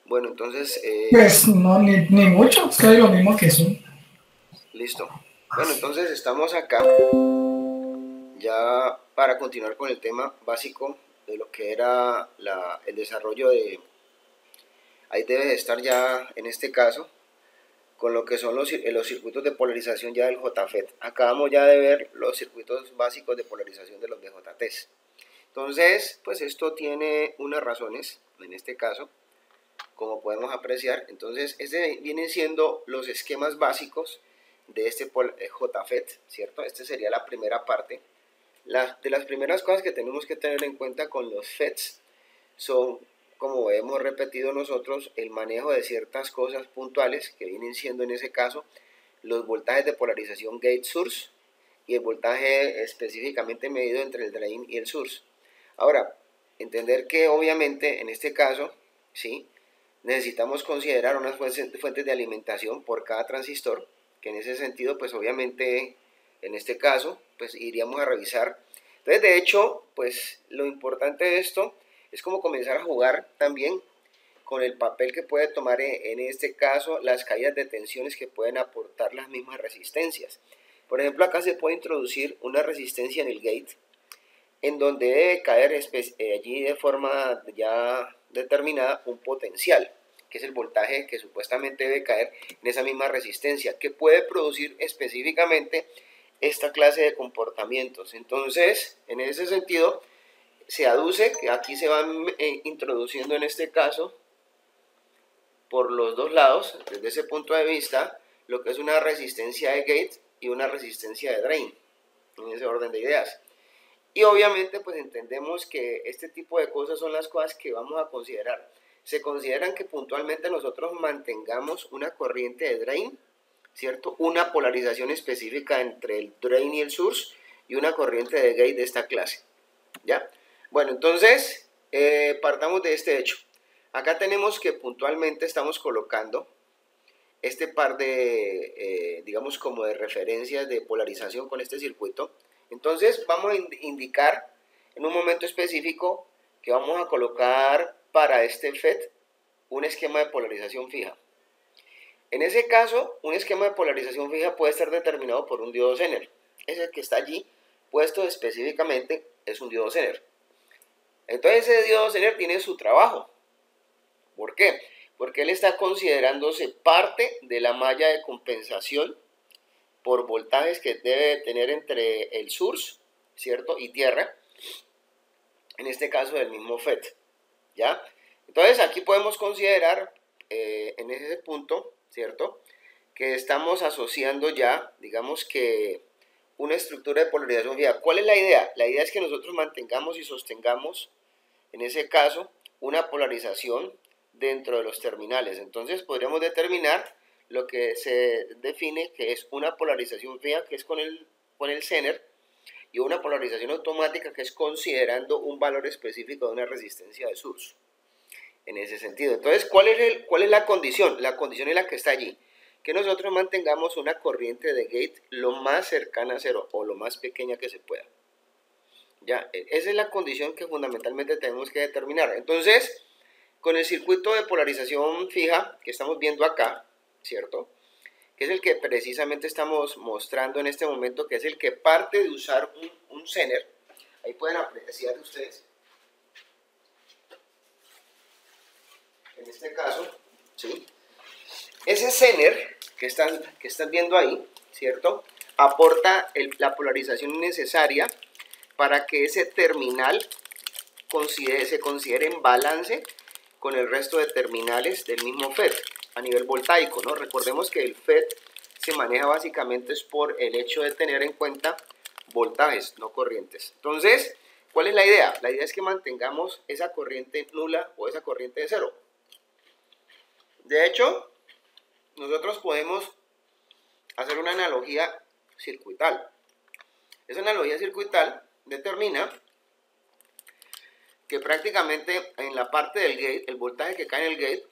Bueno, entonces, Pues no, ni mucho, es casi lo mismo que Zoom. listo. Bueno, entonces estamos acá ya para continuar con el tema básico de lo que era el desarrollo de... Ahí debe de estar ya en este caso con lo que son los circuitos de polarización ya del JFET. Acabamos ya de ver los circuitos básicos de polarización de los BJTs. Entonces, pues esto tiene unas razones, en este caso, como podemos apreciar. Entonces, este vienen siendo los esquemas básicos de este JFET, ¿cierto? Esta sería la primera parte. De las primeras cosas que tenemos que tener en cuenta con los FETs son, como hemos repetido nosotros, el manejo de ciertas cosas puntuales que vienen siendo en ese caso los voltajes de polarización gate source y el voltaje específicamente medido entre el drain y el source. Ahora, entender que obviamente en este caso, ¿sí? Necesitamos considerar unas fuentes de alimentación por cada transistor, que en ese sentido, pues obviamente, en este caso, pues iríamos a revisar. Entonces, de hecho, pues lo importante de esto es como comenzar a jugar también con el papel que puede tomar en este caso las caídas de tensiones que pueden aportar las mismas resistencias. Por ejemplo, acá se puede introducir una resistencia en el gate en donde debe caer allí de forma ya determinada un potencial, que es el voltaje que supuestamente debe caer en esa misma resistencia, que puede producir específicamente esta clase de comportamientos. Entonces, en ese sentido, se aduce que aquí se van introduciendo en este caso por los dos lados, desde ese punto de vista, lo que es una resistencia de gate y una resistencia de drain, en ese orden de ideas. Y obviamente pues entendemos que este tipo de cosas son las cosas que vamos a considerar. Se consideran que puntualmente nosotros mantengamos una corriente de drain, ¿cierto? Una polarización específica entre el drain y el source y una corriente de gate de esta clase, ¿ya? Bueno, entonces partamos de este hecho. Acá tenemos que puntualmente estamos colocando este par de, digamos, como de referencias de polarización con este circuito. Entonces vamos a indicar en un momento específico que vamos a colocar para este FET un esquema de polarización fija. En ese caso, un esquema de polarización fija puede estar determinado por un diodo Zener. Ese que está allí puesto específicamente es un diodo Zener. Entonces ese diodo Zener tiene su trabajo. ¿Por qué? Porque él está considerándose parte de la malla de compensación por voltajes que debe tener entre el source, ¿cierto? Y tierra, en este caso del mismo FET, ¿ya? Entonces aquí podemos considerar en ese punto, ¿cierto? Que estamos asociando ya, digamos que una estructura de polarización fija. ¿Cuál es la idea? La idea es que nosotros mantengamos y sostengamos, en ese caso, una polarización dentro de los terminales. Entonces podríamos determinar lo que se define que es una polarización fija, que es con el Zener, y una polarización automática, que es considerando un valor específico de una resistencia de source. En ese sentido. Entonces, ¿cuál es la condición? La condición es la que está allí. Que nosotros mantengamos una corriente de gate lo más cercana a cero o lo más pequeña que se pueda. Ya, esa es la condición que fundamentalmente tenemos que determinar. Entonces, con el circuito de polarización fija que estamos viendo acá, ¿cierto? Que es el que precisamente estamos mostrando en este momento, que es el que parte de usar un Zener. Ahí pueden apreciar ustedes, en este caso, ¿sí? Ese Zener que están viendo ahí, ¿cierto? Aporta la polarización necesaria para que ese terminal se considere en balance con el resto de terminales del mismo FET a nivel voltaico, ¿no? Recordemos que el FET se maneja básicamente es por el hecho de tener en cuenta voltajes, no corrientes. Entonces, ¿cuál es la idea? La idea es que mantengamos esa corriente nula o esa corriente de cero. De hecho, nosotros podemos hacer una analogía circuital. Esa analogía circuital determina que prácticamente en la parte del gate, el voltaje que cae en el gate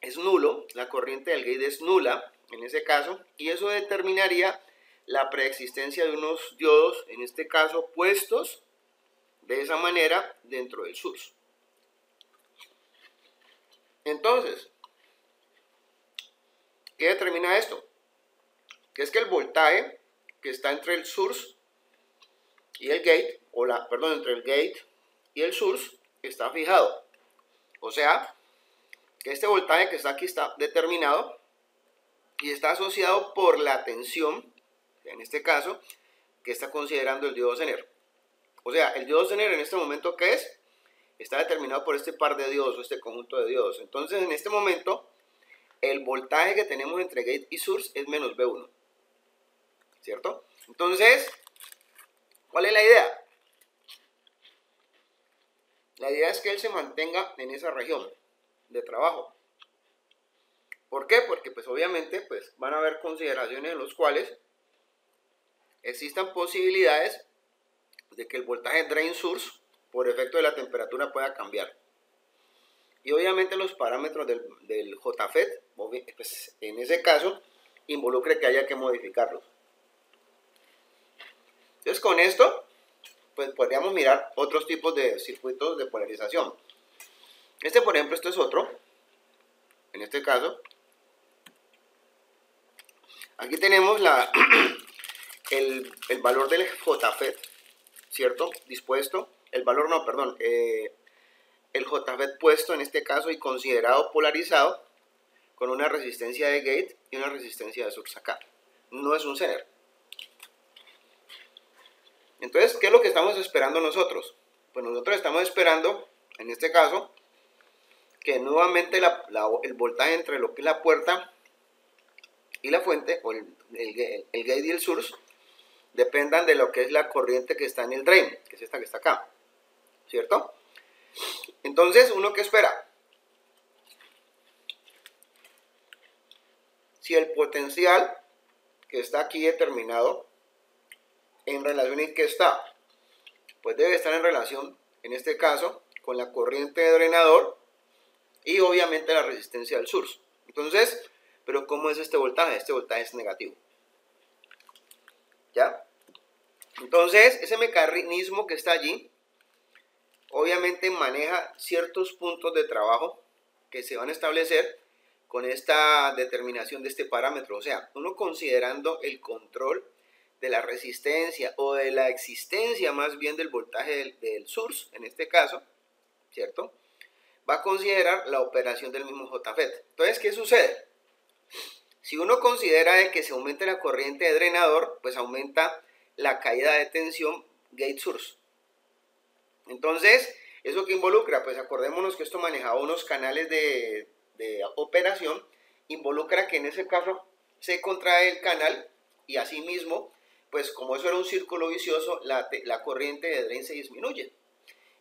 es nulo, la corriente del gate es nula en ese caso, y eso determinaría la preexistencia de unos diodos, en este caso puestos de esa manera dentro del source. Entonces, ¿qué determina esto? Que es que el voltaje que está entre el source y el gate, entre el gate y el source, está fijado. O sea, que este voltaje que está aquí está determinado y está asociado por la tensión, en este caso, que está considerando el diodo Zener. O sea, el diodo Zener en este momento, ¿qué es? Está determinado por este par de diodos o este conjunto de diodos. Entonces, en este momento, el voltaje que tenemos entre gate y source es menos V1. ¿Cierto? Entonces, ¿cuál es la idea? La idea es que él se mantenga en esa región de trabajo. ¿Por qué? Porque pues obviamente pues, van a haber consideraciones en las cuales existan posibilidades de que el voltaje drain source por efecto de la temperatura pueda cambiar. Y obviamente los parámetros del JFET, pues, en ese caso, involucre que haya que modificarlos. Entonces con esto, pues podríamos mirar otros tipos de circuitos de polarización. Este, por ejemplo, esto es otro. En este caso, aquí tenemos el valor del JFET, ¿cierto? Dispuesto. El valor, no, perdón. El JFET puesto en este caso y considerado polarizado con una resistencia de gate y una resistencia de source acá. No es un Zener. Entonces, ¿qué es lo que estamos esperando nosotros? Pues nosotros estamos esperando, en este caso, que nuevamente el voltaje entre lo que es la puerta y la fuente, o el gate y el source, dependan de lo que es la corriente que está en el drain, que es esta que está acá, ¿cierto? Entonces, ¿uno qué espera? Si el potencial que está aquí determinado, ¿en relación en qué está? Pues debe estar en relación, en este caso, con la corriente de drenador y obviamente la resistencia del source. Entonces, ¿pero cómo es este voltaje? Este voltaje es negativo. ¿Ya? Entonces, ese mecanismo que está allí, obviamente maneja ciertos puntos de trabajo que se van a establecer con esta determinación de este parámetro. O sea, uno considerando el control de la resistencia o de la existencia más bien del voltaje del source, en este caso, ¿cierto? Va a considerar la operación del mismo JFET. Entonces, ¿qué sucede? Si uno considera que se aumente la corriente de drenador, pues aumenta la caída de tensión gate source. Entonces, ¿eso qué involucra? Pues acordémonos que esto manejaba unos canales de operación, involucra que en ese caso se contrae el canal y asimismo, pues como eso era un círculo vicioso, la corriente de drain se disminuye.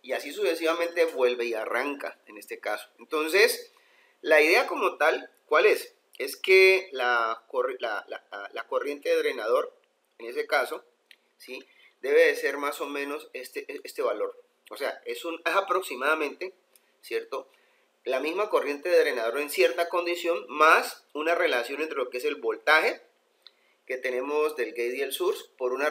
Y así sucesivamente vuelve y arranca en este caso. Entonces, la idea como tal, ¿cuál es? Es que la corriente de drenador, en ese caso, ¿sí? Debe de ser más o menos este valor. O sea, es aproximadamente, ¿cierto? La misma corriente de drenador en cierta condición más una relación entre lo que es el voltaje que tenemos del gate y el source por un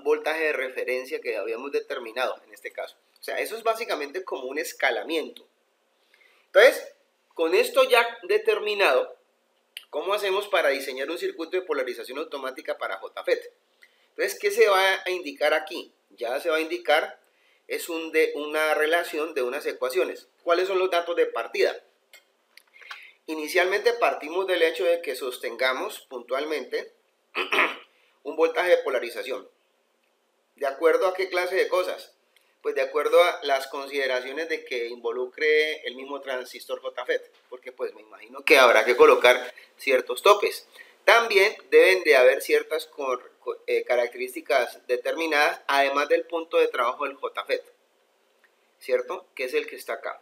voltaje de referencia que habíamos determinado en este caso. O sea, eso es básicamente como un escalamiento. Entonces, con esto ya determinado, ¿cómo hacemos para diseñar un circuito de polarización automática para JFET? Entonces, ¿qué se va a indicar aquí? Ya se va a indicar, es una relación de unas ecuaciones. ¿Cuáles son los datos de partida? Inicialmente partimos del hecho de que sostengamos puntualmente un voltaje de polarización. ¿De acuerdo a qué clase de cosas? Pues de acuerdo a las consideraciones de que involucre el mismo transistor JFET, porque pues me imagino que habrá que colocar ciertos topes. También deben de haber ciertas características determinadas, además del punto de trabajo del JFET, ¿cierto? Que es el que está acá.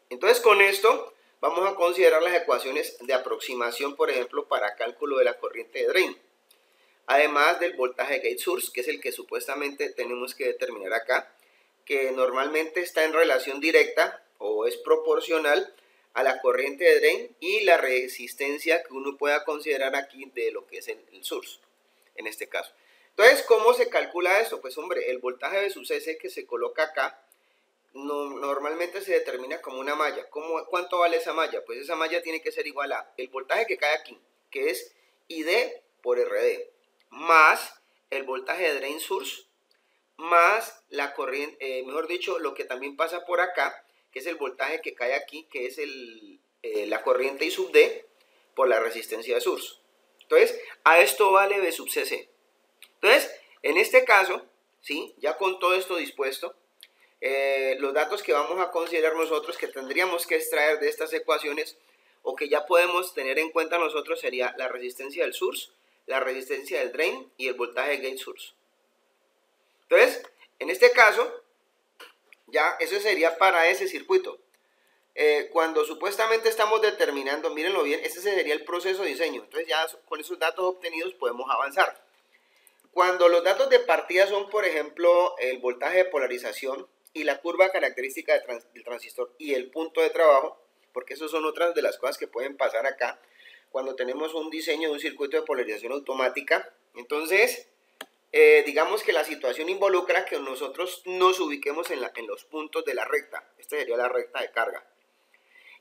Entonces con esto vamos a considerar las ecuaciones de aproximación, por ejemplo, para cálculo de la corriente de drain. Además del voltaje gate source, que es el que supuestamente tenemos que determinar acá, que normalmente está en relación directa o es proporcional a la corriente de drain y la resistencia que uno pueda considerar aquí de lo que es el source, en este caso. Entonces, ¿cómo se calcula esto? Pues hombre, el voltaje versus S que se coloca acá, normalmente se determina como una malla. ¿Cuánto vale esa malla? Pues esa malla tiene que ser igual a el voltaje que cae aquí, que es ID por RD, más el voltaje de drain source, más la corriente, mejor dicho, lo que también pasa por acá, que es el voltaje que cae aquí, que es la corriente I sub D por la resistencia de source. Entonces, a esto vale B sub CC. Entonces, en este caso, ¿sí? Ya con todo esto dispuesto, los datos que vamos a considerar nosotros, que tendríamos que extraer de estas ecuaciones, o que ya podemos tener en cuenta nosotros, sería la resistencia del source, la resistencia del drain y el voltaje gate source. Entonces, en este caso, ya eso sería para ese circuito. Cuando supuestamente estamos determinando, mírenlo bien, este sería el proceso de diseño. Entonces ya con esos datos obtenidos podemos avanzar. Cuando los datos de partida son, por ejemplo, el voltaje de polarización y la curva característica del transistor y el punto de trabajo, porque esas son otras de las cosas que pueden pasar acá, cuando tenemos un diseño de un circuito de polarización automática, entonces digamos que la situación involucra que nosotros nos ubiquemos en los puntos de la recta. Esta sería la recta de carga.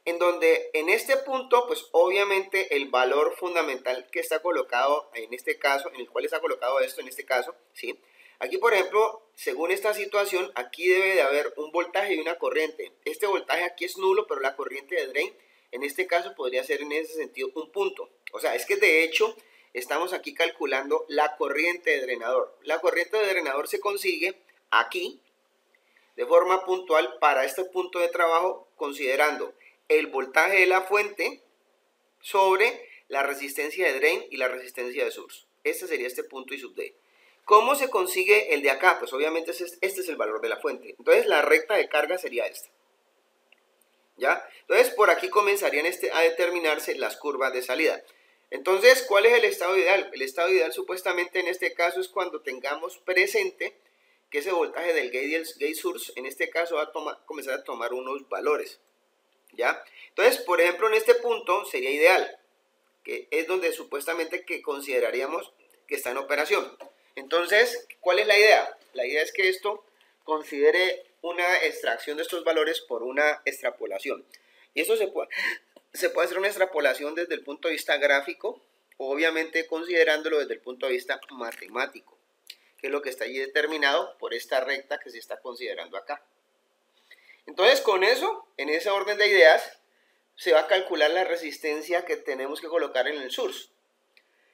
En donde en este punto, pues obviamente el valor fundamental que está colocado en este caso, en el cual está colocado esto en este caso, ¿sí? Aquí, por ejemplo, según esta situación, aquí debe de haber un voltaje y una corriente. Este voltaje aquí es nulo, pero la corriente de drain, en este caso, podría ser en ese sentido un punto. O sea, es que de hecho, estamos aquí calculando la corriente de drenador. La corriente de drenador se consigue aquí, de forma puntual, para este punto de trabajo, considerando el voltaje de la fuente sobre la resistencia de drain y la resistencia de source. Este sería este punto I sub D. ¿Cómo se consigue el de acá? Pues obviamente este es el valor de la fuente. Entonces la recta de carga sería esta. ¿Ya? Entonces por aquí comenzarían a determinarse las curvas de salida. Entonces, ¿cuál es el estado ideal? El estado ideal supuestamente en este caso es cuando tengamos presente que ese voltaje del gate y el gate source en este caso va a comenzar a tomar unos valores. ¿Ya? Entonces, por ejemplo, en este punto sería ideal, que es donde supuestamente que consideraríamos que está en operación. Entonces, ¿cuál es la idea? La idea es que esto considere una extracción de estos valores por una extrapolación. Y eso se puede hacer una extrapolación desde el punto de vista gráfico, obviamente considerándolo desde el punto de vista matemático, que es lo que está ahí determinado por esta recta que se está considerando acá. Entonces, con eso, en ese orden de ideas, se va a calcular la resistencia que tenemos que colocar en el source.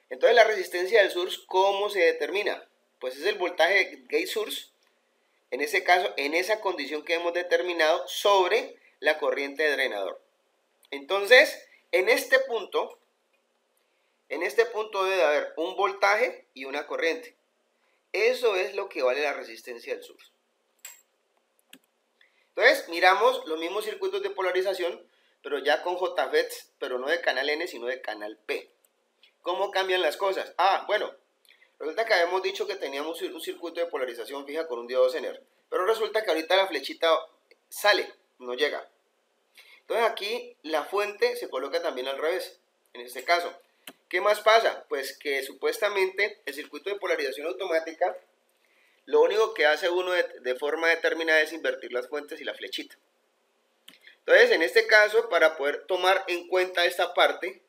Entonces, la resistencia del source, ¿cómo se determina? Pues es el voltaje gate source, en ese caso, en esa condición que hemos determinado, sobre la corriente de drenador. Entonces, en este punto debe haber un voltaje y una corriente. Eso es lo que vale la resistencia del source. Entonces, miramos los mismos circuitos de polarización, pero ya con JFETs, pero no de canal N, sino de canal P. ¿Cómo cambian las cosas? Bueno, resulta que habíamos dicho que teníamos un circuito de polarización fija con un diodo Zener, pero resulta que ahorita la flechita sale, no llega. Entonces aquí la fuente se coloca también al revés, en este caso. ¿Qué más pasa? Pues que supuestamente el circuito de polarización automática, lo único que hace uno de forma determinada es invertir las fuentes y la flechita. Entonces, en este caso, para poder tomar en cuenta esta parte,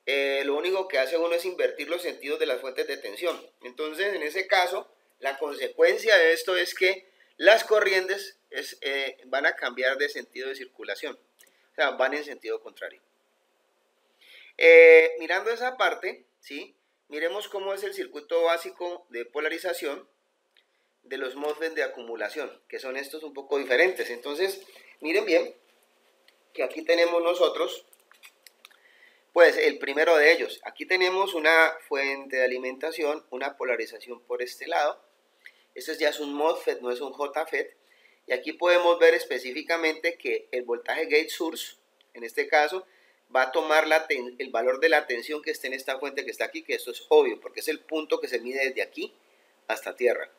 lo único que hace uno es invertir los sentidos de las fuentes de tensión. Entonces, en ese caso, la consecuencia de esto es que las corrientes van a cambiar de sentido de circulación. O sea, van en sentido contrario. Mirando esa parte, ¿sí? Miremos cómo es el circuito básico de polarización de los MOSFET de acumulación, que son estos un poco diferentes. Entonces, miren bien que aquí tenemos nosotros, pues el primero de ellos. Aquí tenemos una fuente de alimentación, una polarización por este lado. Este ya es un MOSFET, no es un JFET. Y aquí podemos ver específicamente que el voltaje gate source, en este caso, va a tomar el valor de la tensión que esté en esta fuente que está aquí, que esto es obvio, porque es el punto que se mide desde aquí hasta tierra,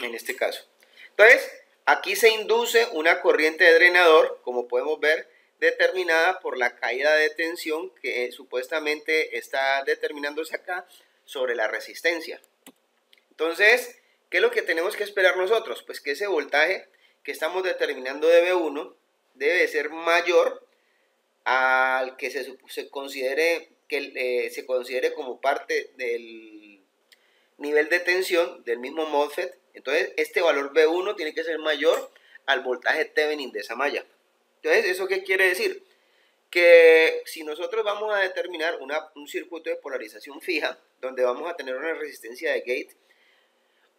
en este caso. Entonces, aquí se induce una corriente de drenador, como podemos ver, determinada por la caída de tensión que supuestamente está determinándose acá sobre la resistencia. Entonces, ¿qué es lo que tenemos que esperar nosotros? Pues que ese voltaje que estamos determinando de B1 debe ser mayor al que se considere como parte del nivel de tensión del mismo MOSFET. Entonces este valor B1 tiene que ser mayor al voltaje Thevenin de esa malla. Entonces, ¿eso qué quiere decir? Que si nosotros vamos a determinar un circuito de polarización fija, donde vamos a tener una resistencia de gate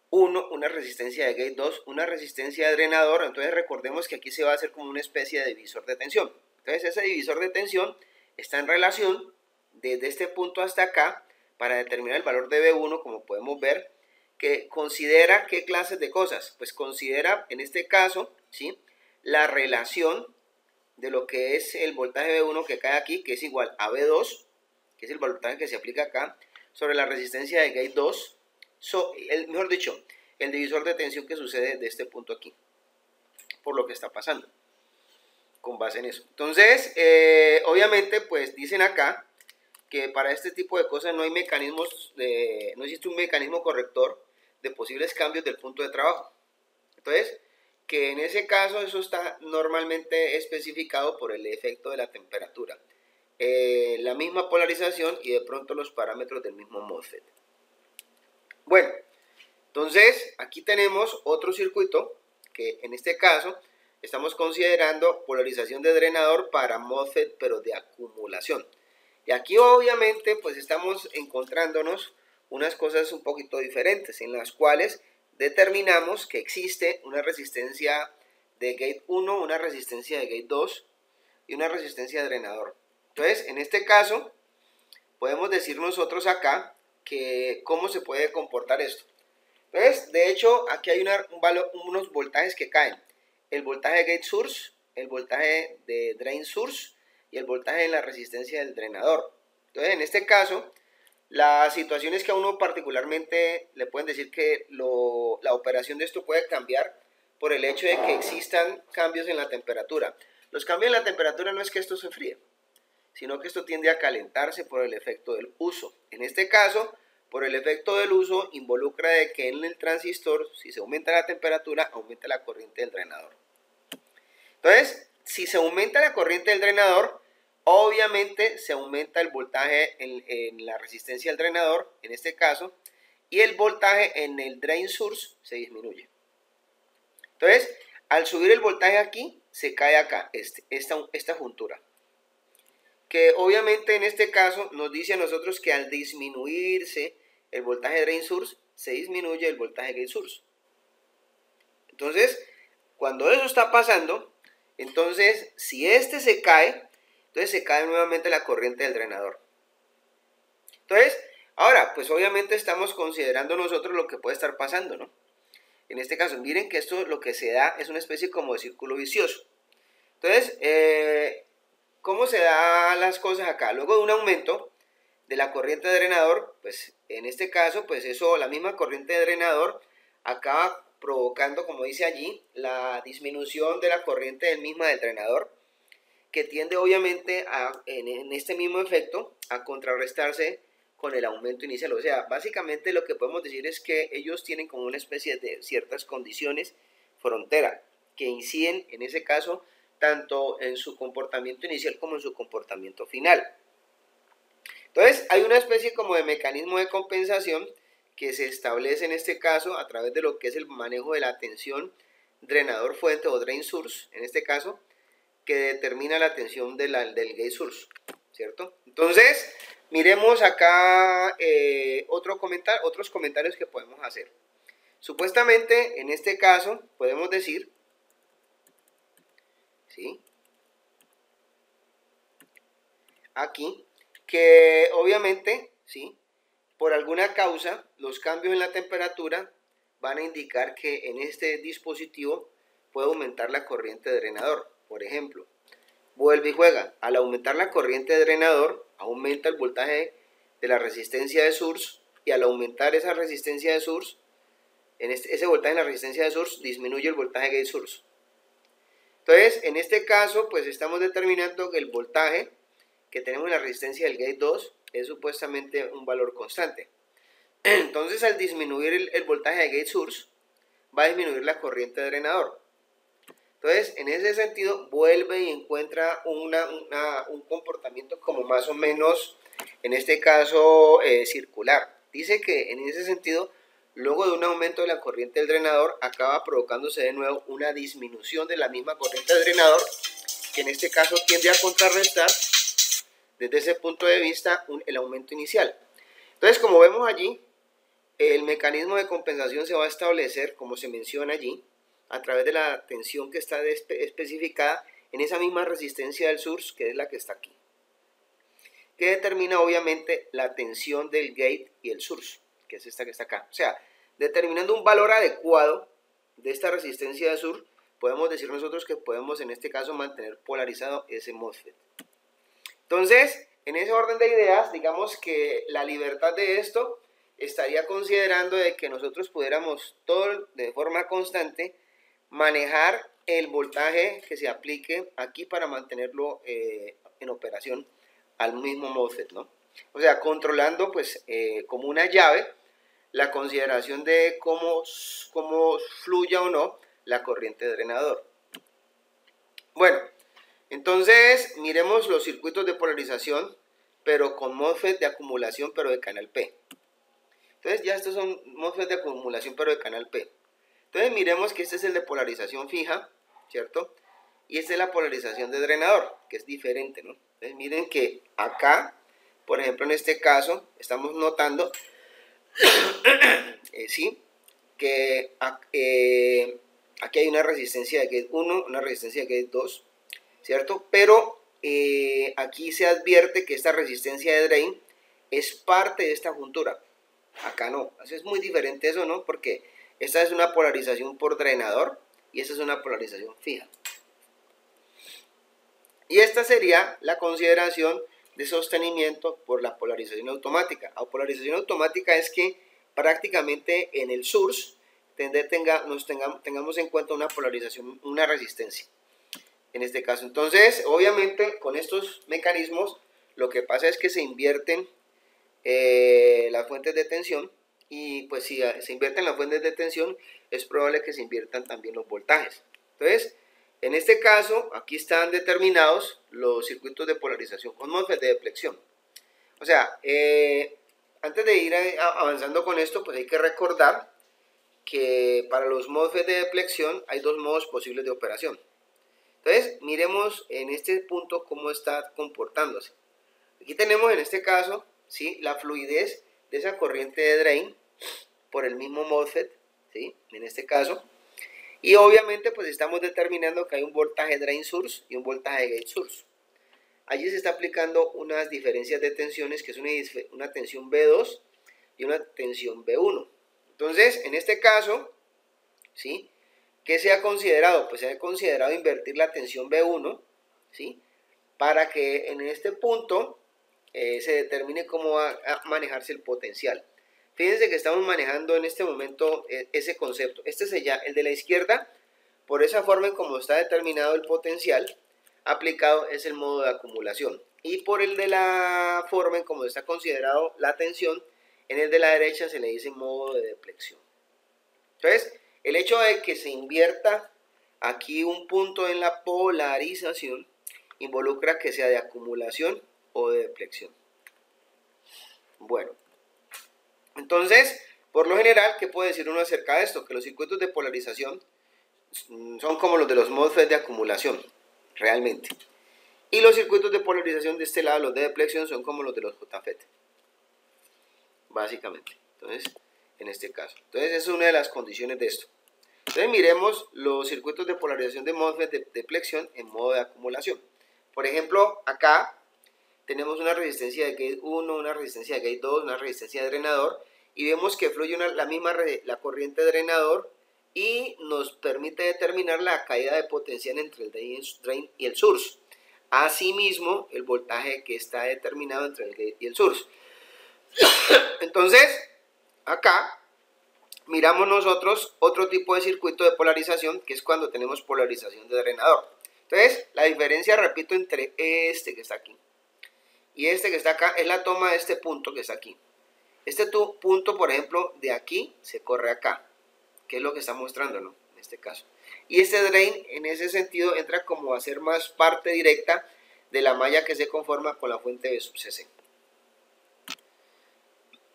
1, una resistencia de gate 2, una resistencia de drenador, entonces recordemos que aquí se va a hacer como una especie de divisor de tensión. Entonces ese divisor de tensión está en relación desde este punto hasta acá para determinar el valor de B1, como podemos ver, que considera qué clases de cosas. Pues considera en este caso, ¿sí?, la relación de lo que es el voltaje B1 que cae aquí, que es igual a B2, que es el voltaje que se aplica acá, sobre la resistencia de gate 2, mejor dicho, el divisor de tensión que sucede de este punto aquí, por lo que está pasando, con base en eso. Entonces, obviamente, pues dicen acá que para este tipo de cosas no hay mecanismos, no existe un mecanismo corrector de posibles cambios del punto de trabajo. Entonces, que en ese caso eso está normalmente especificado por el efecto de la temperatura, la misma polarización y de pronto los parámetros del mismo MOSFET. Bueno, entonces aquí tenemos otro circuito que en este caso estamos considerando polarización de drenador para MOSFET, pero de acumulación. Y aquí obviamente pues estamos encontrándonos unas cosas un poquito diferentes, en las cuales determinamos que existe una resistencia de gate 1, una resistencia de gate 2 y una resistencia de drenador. Entonces, en este caso, podemos decir nosotros acá que cómo se puede comportar esto. Entonces, de hecho, aquí hay unos voltajes que caen. El voltaje de gate source, el voltaje de drain source y el voltaje de la resistencia del drenador. Entonces, en este caso, la situación es que a uno particularmente le pueden decir que la operación de esto puede cambiar por el hecho de que existan cambios en la temperatura. Los cambios en la temperatura no es que esto se enfríe, sino que esto tiende a calentarse por el efecto del uso. En este caso, por el efecto del uso, involucra de que en el transistor, si se aumenta la temperatura, aumenta la corriente del drenador. Entonces, si se aumenta la corriente del drenador, obviamente se aumenta el voltaje en la resistencia del drenador, en este caso, y el voltaje en el drain source se disminuye. Entonces, al subir el voltaje aquí, se cae acá esta juntura, que obviamente en este caso nos dice a nosotros que al disminuirse el voltaje drain source, se disminuye el voltaje gate source. Entonces, cuando eso está pasando, entonces si este se cae, entonces se cae nuevamente la corriente del drenador. Entonces, ahora, pues obviamente estamos considerando nosotros lo que puede estar pasando, ¿no? En este caso, miren que esto lo que se da es una especie como de círculo vicioso. Entonces, ¿cómo se dan las cosas acá? Luego de un aumento de la corriente de drenador, pues en este caso, pues eso, la misma corriente de drenador acaba provocando, como dice allí, la disminución de la corriente del drenador, que tiende obviamente en este mismo efecto a contrarrestarse con el aumento inicial. O sea, básicamente lo que podemos decir es que ellos tienen como una especie de ciertas condiciones frontera que inciden en ese caso tanto en su comportamiento inicial como en su comportamiento final. Entonces hay una especie como de mecanismo de compensación que se establece en este caso a través de lo que es el manejo de la tensión drenador fuente o drain source, en este caso, que determina la tensión del gate source, ¿cierto? Entonces, miremos acá otros comentarios que podemos hacer. Supuestamente, en este caso, podemos decir, ¿sí?, aquí, que obviamente, ¿sí?, por alguna causa, los cambios en la temperatura van a indicar que en este dispositivo puede aumentar la corriente de drenador. Por ejemplo, vuelve y juega. Al aumentar la corriente de drenador, aumenta el voltaje de la resistencia de source, y al aumentar esa resistencia de source, ese voltaje en la resistencia de source disminuye el voltaje gate source. Entonces, en este caso, pues estamos determinando que el voltaje que tenemos en la resistencia del gate 2 es supuestamente un valor constante. Entonces, al disminuir el voltaje de gate source, va a disminuir la corriente de drenador. Entonces, en ese sentido, vuelve y encuentra un comportamiento como más o menos, en este caso, circular. Dice que en ese sentido, luego de un aumento de la corriente del drenador, acaba provocándose de nuevo una disminución de la misma corriente del drenador, que en este caso tiende a contrarrestar, desde ese punto de vista, el aumento inicial. Entonces, como vemos allí, el mecanismo de compensación se va a establecer, como se menciona allí, a través de la tensión que está especificada en esa misma resistencia del source, que es la que está aquí, que determina obviamente la tensión del gate y el source, que es esta que está acá. O sea, determinando un valor adecuado de esta resistencia de source, podemos decir nosotros que podemos en este caso mantener polarizado ese MOSFET. Entonces, en ese orden de ideas, digamos que la libertad de esto estaría considerando de que nosotros pudiéramos todo de forma constante manejar el voltaje que se aplique aquí para mantenerlo en operación al mismo MOSFET, ¿no? O sea, controlando pues como una llave la consideración de cómo fluya o no la corriente de drenador. Bueno, entonces miremos los circuitos de polarización, pero con MOSFET de acumulación, pero de canal P. Entonces ya estos son MOSFET de acumulación, pero de canal P. Entonces miremos que este es el de polarización fija, ¿cierto? Y esta es la polarización de drenador, que es diferente, ¿no? Entonces miren que acá, por ejemplo en este caso, estamos notando, ¿sí? Que aquí hay una resistencia de gate 1, una resistencia de gate 2, ¿cierto? Pero aquí se advierte que esta resistencia de drain es parte de esta juntura. Acá no. Así es muy diferente eso, ¿no? Porque esta es una polarización por drenador y esta es una polarización fija. Y esta sería la consideración de sostenimiento por la polarización automática. La polarización automática es que prácticamente en el source tengamos en cuenta una polarización, una resistencia. En este caso, entonces, obviamente, con estos mecanismos, lo que pasa es que se invierten las fuentes de tensión, y pues si se invierten las fuentes de tensión, es probable que se inviertan también los voltajes. Entonces, en este caso, aquí están determinados los circuitos de polarización con MOSFET de deflexión. O sea, antes de ir avanzando con esto, pues hay que recordar que para los MOSFET de deflexión hay dos modos posibles de operación. Entonces, miremos en este punto cómo está comportándose. Aquí tenemos en este caso, ¿sí?, la fluidez de esa corriente de drain por el mismo MOSFET, ¿sí?, en este caso. Y obviamente pues estamos determinando que hay un voltaje drain source y un voltaje gate source. Allí se está aplicando unas diferencias de tensiones, que es una tensión B2 y una tensión B1. Entonces, en este caso, ¿sí?, ¿qué se ha considerado? Pues se ha considerado invertir la tensión B1, ¿sí?, para que en este punto se determine cómo va a manejarse el potencial. Fíjense que estamos manejando en este momento ese concepto. Este es ya el de la izquierda, por esa forma en como está determinado el potencial aplicado es el modo de acumulación. Y por el de la forma en como está considerado la tensión, en el de la derecha se le dice modo de deflexión. Entonces, el hecho de que se invierta aquí un punto en la polarización involucra que sea de acumulación o de deflexión. Bueno, entonces, por lo general, ¿qué puede decir uno acerca de esto? Que los circuitos de polarización son como los de los MOSFET de acumulación, realmente. Y los circuitos de polarización de este lado, los de deflexión, son como los de los JFET, básicamente. Entonces, en este caso. Entonces, esa es una de las condiciones de esto. Entonces, miremos los circuitos de polarización de MOSFET de deflexión en modo de acumulación. Por ejemplo, acá tenemos una resistencia de gate 1, una resistencia de gate 2, una resistencia de drenador, y vemos que fluye la corriente de drenador y nos permite determinar la caída de potencial entre el drain y el source. Asimismo, el voltaje que está determinado entre el gate y el source. Entonces, acá miramos nosotros otro tipo de circuito de polarización, que es cuando tenemos polarización de drenador. Entonces, la diferencia, repito, entre este que está aquí y este que está acá es la toma de este punto que está aquí. Este punto, por ejemplo, de aquí se corre acá, que es lo que está mostrando, ¿no?, en este caso. y este drain en ese sentido entra como a ser más parte directa de la malla que se conforma con la fuente B sub CC.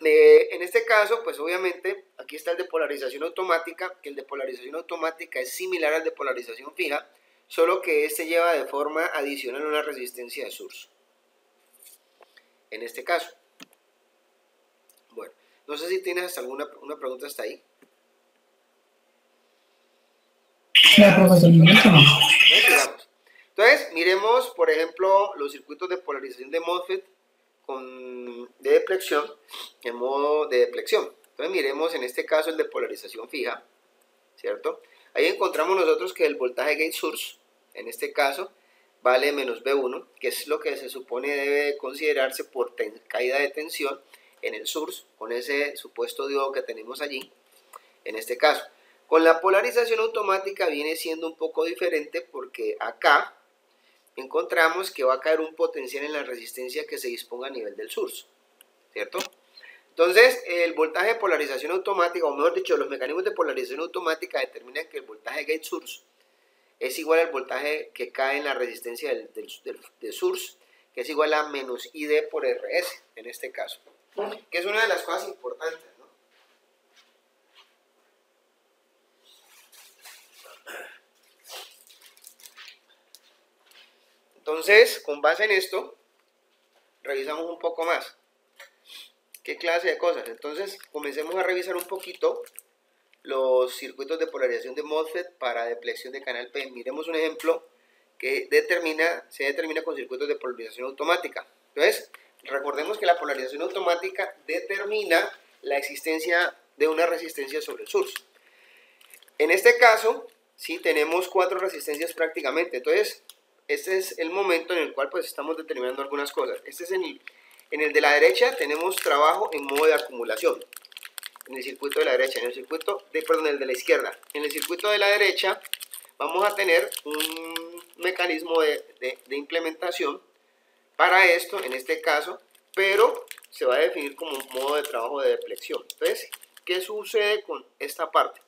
En este caso, pues obviamente, aquí está el de polarización automática, que el de polarización automática es similar al de polarización fija, solo que este lleva de forma adicional una resistencia de source. En este caso. Bueno, no sé si tienes hasta alguna pregunta hasta ahí. La profesor, entonces, miremos, por ejemplo, los circuitos de polarización de MOSFET de deflexión, en modo de deflexión. Entonces, miremos en este caso el de polarización fija, ¿cierto? Ahí encontramos nosotros que el voltaje gate source, en este caso, vale menos B1, que es lo que se supone debe considerarse por caída de tensión en el source, con ese supuesto diodo que tenemos allí, en este caso. Con la polarización automática viene siendo un poco diferente porque acá encontramos que va a caer un potencial en la resistencia que se disponga a nivel del source, ¿cierto? Entonces, el voltaje de polarización automática, o mejor dicho, los mecanismos de polarización automática determinan que el voltaje gate source es igual al voltaje que cae en la resistencia del source, que es igual a menos ID por RS, en este caso, que es una de las cosas importantes, ¿no? Entonces, con base en esto, revisamos un poco más. ¿Qué clase de cosas? Entonces, comencemos a revisar un poquito los circuitos de polarización de MOSFET para deflexión de canal P. Miremos un ejemplo que se determina con circuitos de polarización automática. Entonces, recordemos que la polarización automática determina la existencia de una resistencia sobre el source. En este caso, sí, tenemos 4 resistencias prácticamente. Entonces, este es el momento en el cual pues estamos determinando algunas cosas. Este es en el de la derecha tenemos trabajo en modo de acumulación. En el circuito de la derecha, en el de la izquierda. En el circuito de la derecha vamos a tener un mecanismo de implementación para esto, en este caso, pero se va a definir como un modo de trabajo de deflexión. Entonces, ¿qué sucede con esta parte?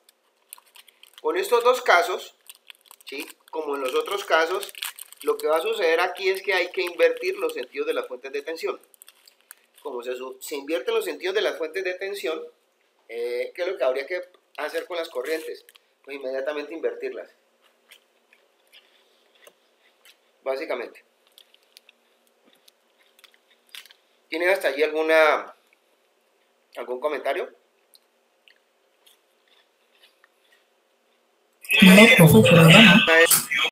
Con estos dos casos, ¿sí? Como en los otros casos, lo que va a suceder aquí es que hay que invertir los sentidos de las fuentes de tensión. Como se invierten los sentidos de las fuentes de tensión, ¿qué es lo que habría que hacer con las corrientes? Pues inmediatamente invertirlas. Básicamente. ¿Tienen hasta allí algún comentario? no, profesor,